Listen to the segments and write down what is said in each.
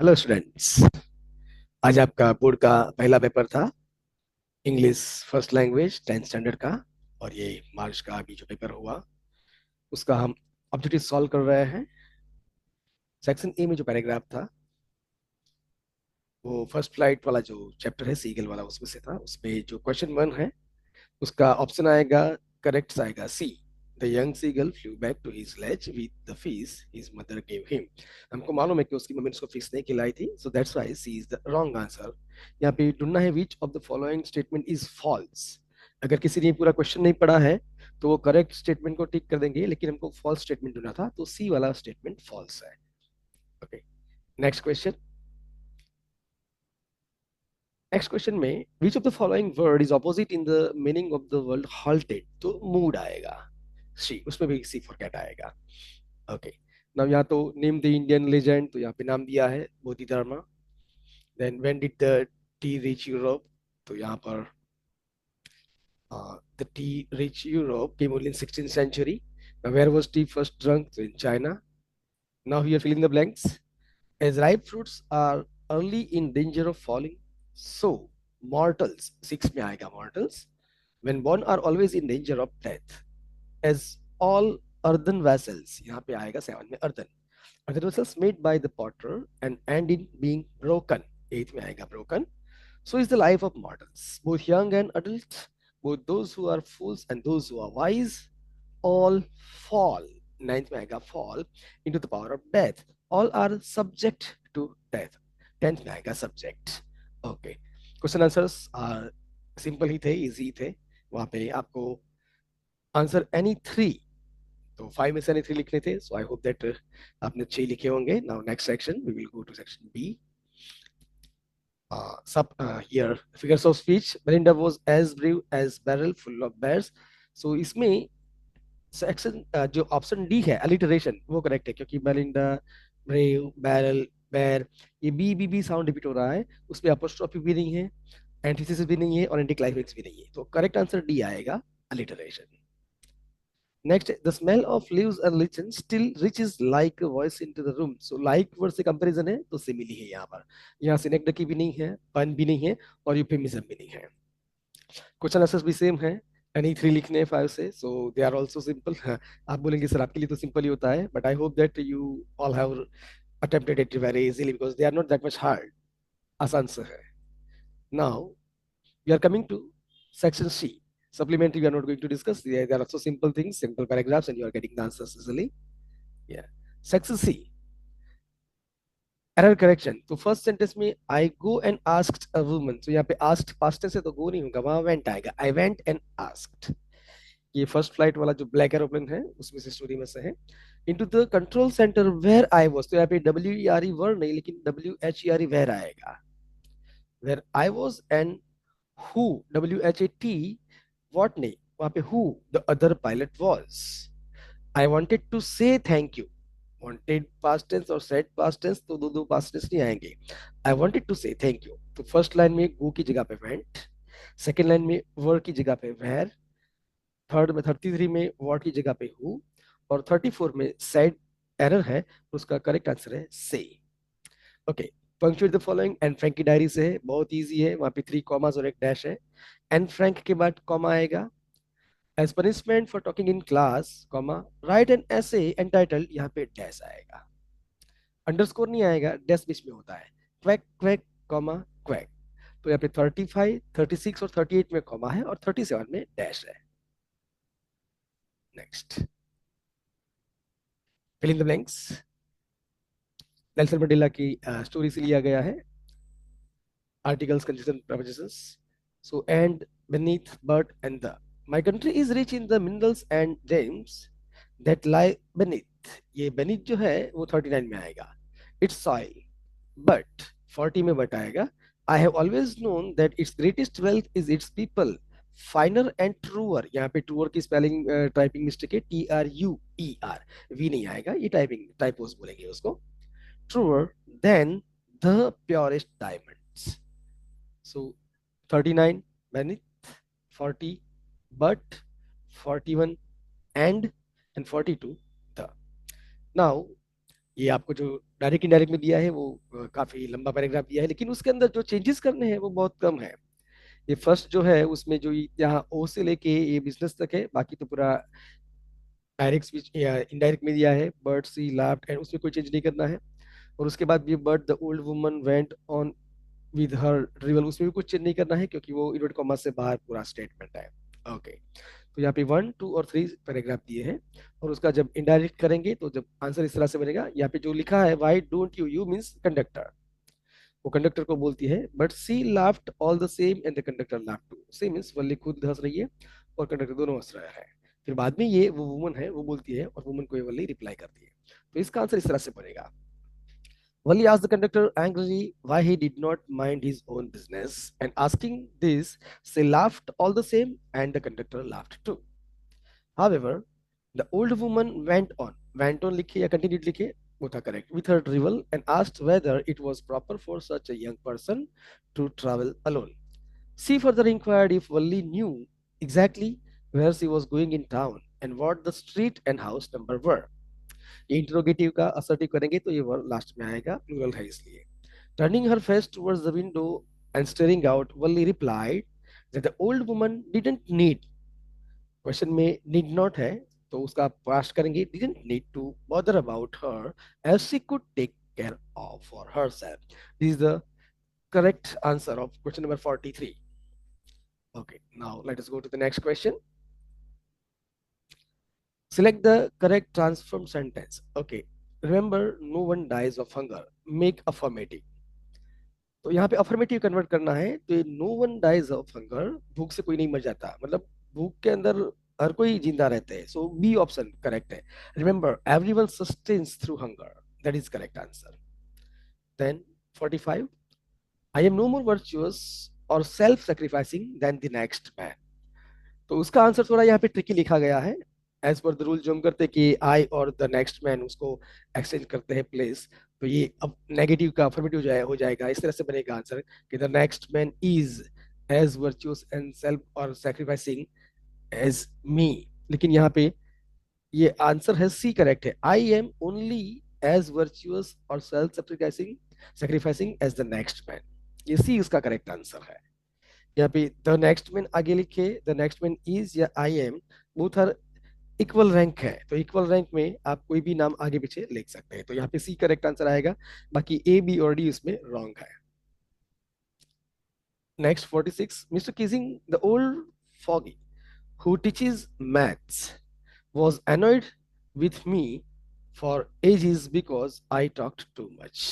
Hello students. आज आपका board का पहला पेपर था, English first language 10th standard का। और ये मार्च का अभी जो पेपर हुआ उसका हम ऑब्जेक्टिव सॉल्व कर रहे हैं। सेक्शन ए में जो पैराग्राफ था वो फर्स्ट फ्लाइट वाला जो चैप्टर है सीगल वाला उसमें से था। उसमें जो क्वेश्चन वन है उसका ऑप्शन आएगा, करेक्ट आएगा C. The young seagull flew back to his ledge with the fish his mother gave him। हमको मालूम है कि उसकी मम्मी ने उसको फिश नहीं खिलाई थी, so that's why C is the wrong answer. यहाँ पे ढूंढना है which of the following statement is false. अगर किसी ने पूरा क्वेश्चन नहीं पढ़ा है तो वो करेक्ट स्टेटमेंट को टिक कर देंगे, लेकिन हमको फॉल्स स्टेटमेंट ढूंढना था तो सी वाला स्टेटमेंट फॉल्स है। Okay, next question. Next question में which of the following word is opposite in the meaning of the word halted, तो मूड आएगा सी, उसमें भी सी फॉर कैट आएगा। ओके, नाउ यहाँ तो नेम द इंडियन लेजेंड, तो यहाँ पे नाम दिया है Bodhi Dharma. Then when did the tea reach Europe, तो यहाँ पर the tea reach Europe came only in 16th century। Now where was tea first drunk, so in China। Now here fill in the blanks। As ripe fruits are early in danger of falling, so mortals, six में आएगा mortals, when born are always in danger of death। As all earthen vessels, यहाँ पे आएगा seven में earthen vessels made by the potter and end in being broken, eighth में आएगा broken। So is the life of mortals, both young and adult, both those who are fools and those who are wise, all fall, ninth में आएगा fall, into the power of death, all are subject to death, tenth में आएगा subject। okay, question answers simple ही थे, easy थे। वहां पे आपको आंसर एनी थ्री, तो फाइव में से एनी थ्री लिखने थे। सो आई होप दैट आपने छह लिखे होंगे। Now next section we will go to section B. Sub here figures of speech, Belinda was as brave as barrel full of bears। so इसमें सेक्शन जो ऑप्शन डी है alliteration वो करेक्ट है, क्योंकि बेलिंडा, ब्रेव, बैरल, बेर, ये B sound repeat हो रहा है, उसमें अपोस्ट्रोफी भी नहीं है, एंटीथेसिस भी नहीं है और एंटीक्लाइमेक्स भी नहीं है, तो करेक्ट आंसर डी आएगा, alliteration. Next, the smell of leaves and lichen still reaches like voice into the room. So like word से कंपैरिजन है तो सिमिली है यहाँ पर। यहाँ सिनेक्डकी भी नहीं है, पन भी नहीं है और यूफेमिज्म भी नहीं है। क्वेश्चन आंसर्स भी सेम है, एनी थ्री लिखने हैं फाइव से, सो दे आर ऑल्सो सिंपल। आप बोलेंगे सर आपके लिए तो सिंपल ही होता है, but I hope that you all have attempted it very easily because they are not that much hard. आसान से है। Now we are coming to section C, supplementary we are not going to discuss, there are also simple things, simple paragraphs and you are getting the answers easily। yeah, section C, error correction. तो first sentence में I go and asked a woman, तो यहाँ पे asked past tense है तो गो नहीं होगा, वहां वेंट आएगा, आई वेंट एंड आस्क्ड। ये फर्स्ट फ्लाइट वाला जो ब्लैक एरोप्लेन है उसमें से स्टोरी में से है। Into the control centre where I was, तो यहाँ पे W E R E word नहीं लेकिन W H E R E where आएगा, where I was and who, W H A T, what नहीं, वहां पे who the other pilot was. I wanted to say thank you, wanted past tense और said past tense तो दो दो past tense नहीं आएंगे। I wanted to say thank you, तो फर्स्ट लाइन में गो की जगह पे वेंट, सेकंड लाइन में वर की जगह पे वेयर, थर्ड में 33 में व्हाट की जगह पे हु, और 34 में सेड एरर है तो उसका करेक्ट आंसर है से। Okay, punctuate the following, Anne Frank की डायरी से है, बहुत इजी है, वहां पे थ्री कॉमास और एक डैश है। एन फ्रैंक के बाद कॉमा आएगा। As punishment for talking in class comma write an essay entitled, यहाँ पे डैश आएगा, अंडरस्कोर नहीं आएगा, डैश बीच में होता है, क्वैक क्वैक कॉमा क्वैक। तो यहाँ पे 35, 36 और 38 में कॉमा है और 37 में डैश है। Next, fill in the blanks. Nelson Mandela की स्टोरी से लिया गया है, articles consistent prepositions। So and beneath but and the, my country is rich in the minerals and gems that lie beneath, ये beneath जो है वो 39 में आएगा, its soil, but 40 में but आएगा। I have always known that its greatest wealth is its people, finer and truer, यहाँ पे truer की स्पेलिंग टाइपिंग मिस्टेक है, TRUER, V नहीं आएगा, ये टाइपिंग टाइपोस बोलेंगे उसको, truer than the purest diamonds। So 39 beneath, 40 but, 41 and 42 the। Now ये आपको जो डायरेक्ट इनडायरेक्ट में दिया है वो काफी लंबा पैराग्राफ दिया है, लेकिन उसके अंदर जो चेंजेस करने हैं वो बहुत कम है। ये फर्स्ट जो है उसमें जो यहाँ ओ से लेके ये बिजनेस तक है, बाकी तो पूरा डायरेक्ट स्पीच या इनडायरेक्ट में दिया है। बर्ड सी लाफ्ड एंड उसमें कोई चेंज नहीं करना है। और उसके बाद भी bird the old woman went on with her reveal, उसमें भी कुछ चेंज नहीं करना है क्योंकि वो इन्वर्ट कॉमा से बाहर पूरा स्टेटमेंट है। ओके, तो यहाँ पे 1, 2 और 3 पैराग्राफ दिए हैं। और उसका जब इनडायरेक्ट करेंगे तो जब आंसर इस तरह से बनेगा, यहाँ पे जो लिखा है why don't you, you means conductor, वो कंडक्टर को बोलती है but she laughed all the same and the conductor laughed too. Same means Valli खुद हंस रही है और कंडक्टर दोनों हंस रहा है। फिर बाद में ये वो वुमन है वो बोलती है और वुमन को ये वल्ली रिप्लाई करती है। तो इसका आंसर इस तरह से बनेगा। Wali asked the conductor angrily why he did not mind his own business, and asking this, she laughed all the same, and the conductor laughed too. However, the old woman went on लिखे या continued लिखे, both are correct, with her drivel and asked whether it was proper for such a young person to travel alone. She further inquired if Wali knew exactly where she was going in town and what the street and house number were. ये interrogative का assertive करेंगे तो ये word last में आएगा, plural है इसलिए। Turning her face towards the window and staring out, Valli replied that the old woman didn't need, question में नीड नॉट है तो उसका पास्ट करेंगे, didn't need to bother about her as she could take care of for herself. This is the correct answer of question number 43. Okay, now let us go to the next question. Select the correct transform sentence. Okay. Remember, no one dies of hunger. Make affirmative. तो यहाँ पे affirmative convert करना है तो ये no one dies of hunger, भूख से कोई नहीं मर जाता, मतलब भूख के अंदर हर कोई जिंदा रहता है। सो बी ऑप्शन करेक्ट है। Remember everyone sustains through hunger, that is correct answer. Then 45, I am no more virtuous or self sacrificing than the next man. तो उसका आंसर थोड़ा यहाँ पे ट्रिकी लिखा गया है। एज पर द रूल जो हम करते हैं कि आई और द नेक्स्ट मैन उसको एक्सचेंज करते हैं प्लेस, तो ये अब नेगेटिव का अफर्मेटिव हो जाएगा। इस तरह से बनेगा आंसर कि the next man is as virtuous and self or sacrificing as me. लेकिन यहाँ पे ये आंसर है सी करेक्ट है, I am only as virtuous or self sacrificing sacrificing as the next man. ये सी इसका करेक्ट आंसर है। यहाँ पे द नेक्स्ट मैन आगे लिखे, द नेक्स्ट मैन इज या I am, both are equal rank है, तो इक्वल रैंक में आप कोई भी नाम आगे पीछे लिख सकते हैं। तो यहाँ पे सी करेक्ट आंसर आएगा, बाकी ए बी और डी इसमें रॉन्ग है। Next 46, mister किजिंग the old foggy who teaches maths was annoyed with me for ages because I talked too much.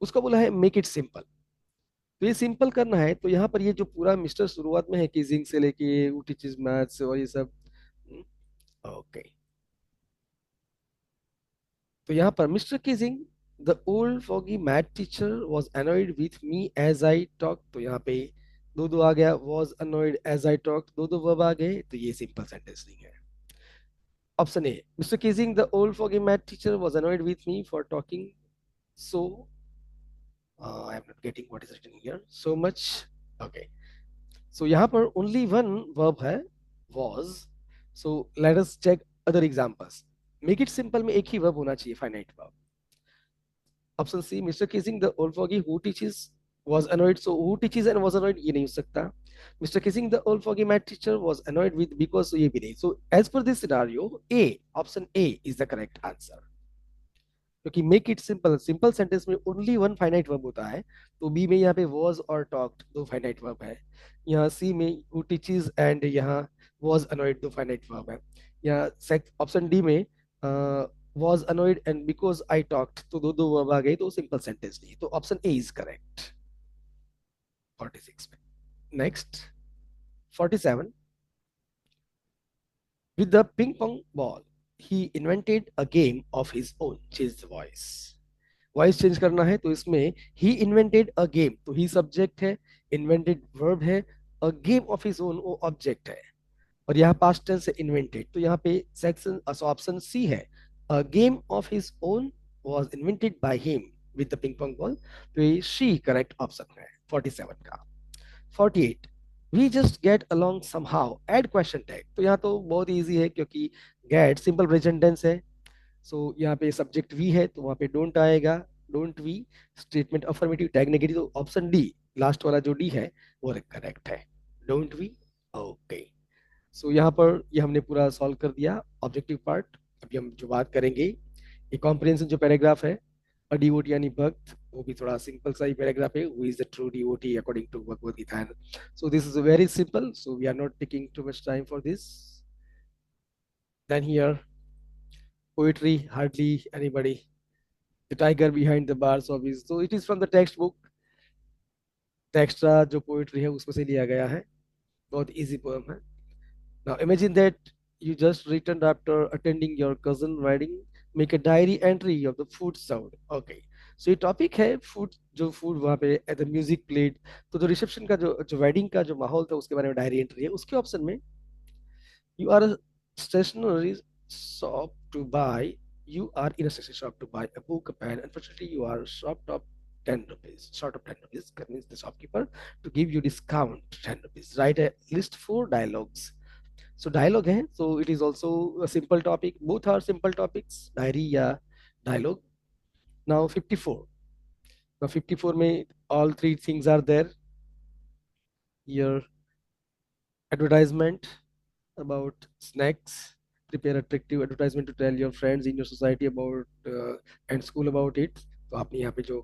उसको बोला है मेक इट सिंपल। तो ये सिंपल करना है तो यहाँ पर ये जो पूरा मिस्टर शुरुआत में है कि जिंक से लेके ऊटी चीज मैथ्स और ये सब। ओके, तो यहाँ पर mister किजिंग the old foggy math teacher was annoyed with me as I talk, तो यहाँ पे दो दो आ गया, was annoyed as I talk, दो दो वर्ब आ गए, तो ये सिंपल सेंटेंस नहीं है। Option A, Mister किजिंग the old foggy math teacher was annoyed with me for talking so, I am not getting what is written here, so much. Okay, so यहाँ पर only one verb है, was। So let us check other examples. Make it simple में एक ही verb होना चाहिए, finite verb. Option C, Mister Kissing the old foggy who teaches was annoyed, so who teaches and was annoyed ये नहीं हो सकता। Mister Kissing the old foggy math teacher was annoyed with because, so ये भी नहीं। so as per this scenario A, option A is the correct answer। क्योंकि make it simple, simple sentence में only one finite verb होता है, तो B में यहाँ पे वॉज और टॉक्ड दो फाइनाइट वर्ब है, यहाँ सी में हु टीचेस एंड यहाँ वॉज अनॉयड दो फाइनाइट वर्ब है, यहाँ ऑप्शन डी में was annoyed and because I talked तो दो दो वर्ब आ गए, तो सिंपल सेंटेंस नहीं, तो ऑप्शन ए इज करेक्ट 46 में। Next 47, with the ping pong ball he invented a game of his own, change the voice। Voice change करना है तो इसमें ही इन्वेंटेड अ गेम, तो ही सब्जेक्ट है, इन्वेंटेड वर्ब है, a game of his own वो object है, और यहाँ पास्ट टेंस से इन्वेंटेड, तो यहाँ पे सेक्शन ऑप्शन सी है, a game of his own was invented by him with the ping pong ball, तो ये सी करेक्ट ऑप्शन है 47 का। 48, we just get along somehow, add question tag, तो यहाँ तो बहुत इजी है क्योंकि गेट सिंपल प्रेजेंट टेंस है, सो यहाँ पे सब्जेक्ट वी है तो वहाँ पे डोंट आएगा, don't we. Statement affirmative, tag negative, तो ऑप्शन डी, लास्ट वाला जो डी है वो करेक्ट है, डोंट वी। ओके, सो यहाँ पर ये हमने पूरा सॉल्व कर दिया ऑब्जेक्टिव पार्ट। अभी हम जो बात करेंगे, ये कॉम्प्रिहेंशन जो पैराग्राफ है, अ डिवोटी यानी भक्त, वो भी थोड़ा सिंपल सा ही पैराग्राफ है, who is the true devotee according to Bhagavad Gita. So this is very simple, so we are not taking too much time for this. Then here, poetry, hardly anybody. The tiger behind the bars of his, so it is from the textbook। Extra जो poetry है उसमें से लिया गया है, बहुत easy poem है। Now imagine that you just returned after attending your cousin wedding, make a diary entry of the food served। okay, so ये टॉपिक है फूड, जो फूड वहाँ पे एट द म्यूजिक प्लेड। तो जो रिसेप्शन का जो वेडिंग का जो माहौल था उसके बारे में डायरी एंट्री है। उसके ऑप्शन में, you are a stationery shop to buy, you are in a stationery shop to buy a book, a pen. Unfortunately, you are short of 10 rupees. Short of 10 rupees convince the shopkeeper to give you discount 10 rupees. Write a list for dialogues. So dialogue है, so it is also a simple topic. Both are simple topics, diary या dialogue. Now 54. Now 54 में all three things are there. Your advertisement about snacks, prepare attractive advertisement to tell your friends in your society about and school about it। तो आपने यहाँ पे जो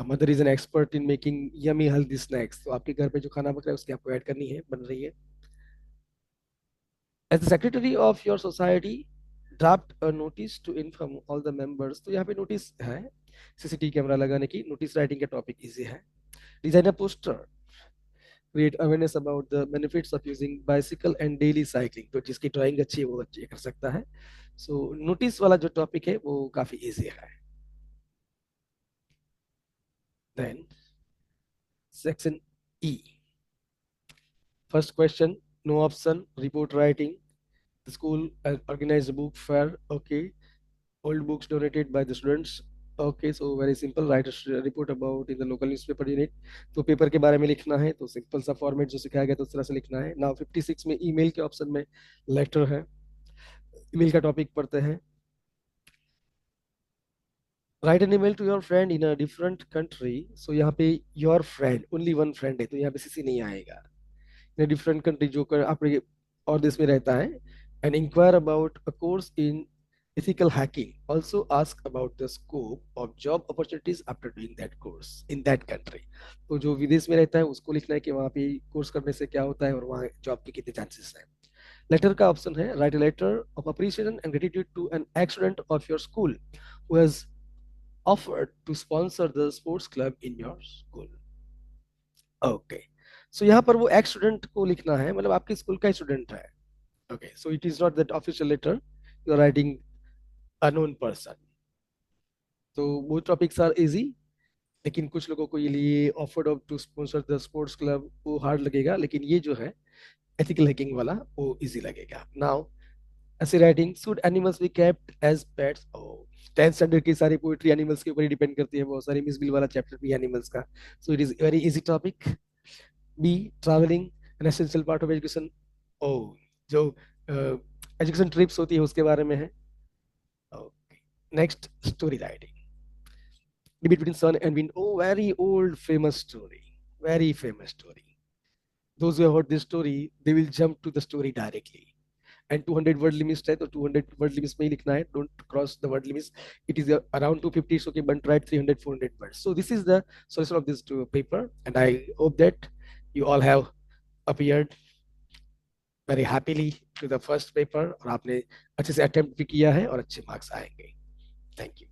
mother is an expert in making yummy healthy snacks, तो आपके घर पे जो खाना बन रहा है उसकी आपको ऐड करनी है, बन रही है। As the secretary of your society, draft a notice to inform all the members. तो यहाँ पे नोटिस है सीसीटीवी कैमरा लगाने की, नोटिस राइटिंग का टॉपिक इजी है। Design a poster, create awareness about the benefits of using bicycle and daily cycling। तो जिसकी ड्राइंग अच्छी है वो अच्छी कर सकता है। सो नोटिस वाला जो टॉपिक है वो काफी इजी है। Then section E, first question, no option, report writing. The school organized a book fair, okay, old books donated by the students। okay, so very simple, write a report about in the local newspaper unit। तो paper के बारे में लिखना है, तो simple सा format जो सिखाया गया तो उस तरह से लिखना है। नाउ 56 में ईमेल के ऑप्शन में लेटर है, ईमेल का टॉपिक पढ़ते हैं। Write an email to your friend in a different country. So यहाँ पे your friend, only one friend है तो यहाँ पे सीसी नहीं आएगा। इन डिफरेंट कंट्री, जो कर आपके और देश में रहता है, and enquire about a course in ethical hacking, also ask about the scope of job opportunities after doing that course in that country। तो जो विदेश में रहता है उसको लिखना है कि वहाँ पे कोर्स करने से क्या होता है और वहाँ जॉब के कितने चांसेस हैं। लेटर का ऑप्शन है, write a letter of appreciation and gratitude to an ex student of your school who has offered to sponsor the sports club in your school। Okay, so यहाँ पर वो x student को लिखना है, मतलब आपके स्कूल का स्टूडेंट है। Okay, so it is not that official letter, you are writing unknown person. तो वो टॉपिक्स आर इजी, लेकिन कुछ लोगों को ये लिए offered of to sponsor the sports club वो हार्ड लगेगा, लेकिन ये जो है एथिकल हैकिंग वाला वो इजी लगेगा। Now essay writing, should animals be kept as pets. Oh, 10th standard की सारी पोइट्री एनिमल्स के ऊपर ही डिपेंड करती है, बहुत सारी मिस बिल वाला चैप्टर भी एनिमल्स का। So it is very easy topic. B, travelling an essential part of education. ओ, जो एजुकेशन ट्रिप्स होती है उसके बारे में है। Okay, next, story writing, debate between sun and wind। oh, very old famous story, very famous story। those who have heard this story they will jump to the story directly। and 200 word limit है तो 200 word limits में ही लिखना है, don't cross the word limits। it is around 250, so okay, but write 300 400 words। so this is the solution of this paper, and I hope that you all have appeared very happily to the first paper और आपने अच्छे से attempt भी किया है और अच्छे marks आएंगे। Thank you.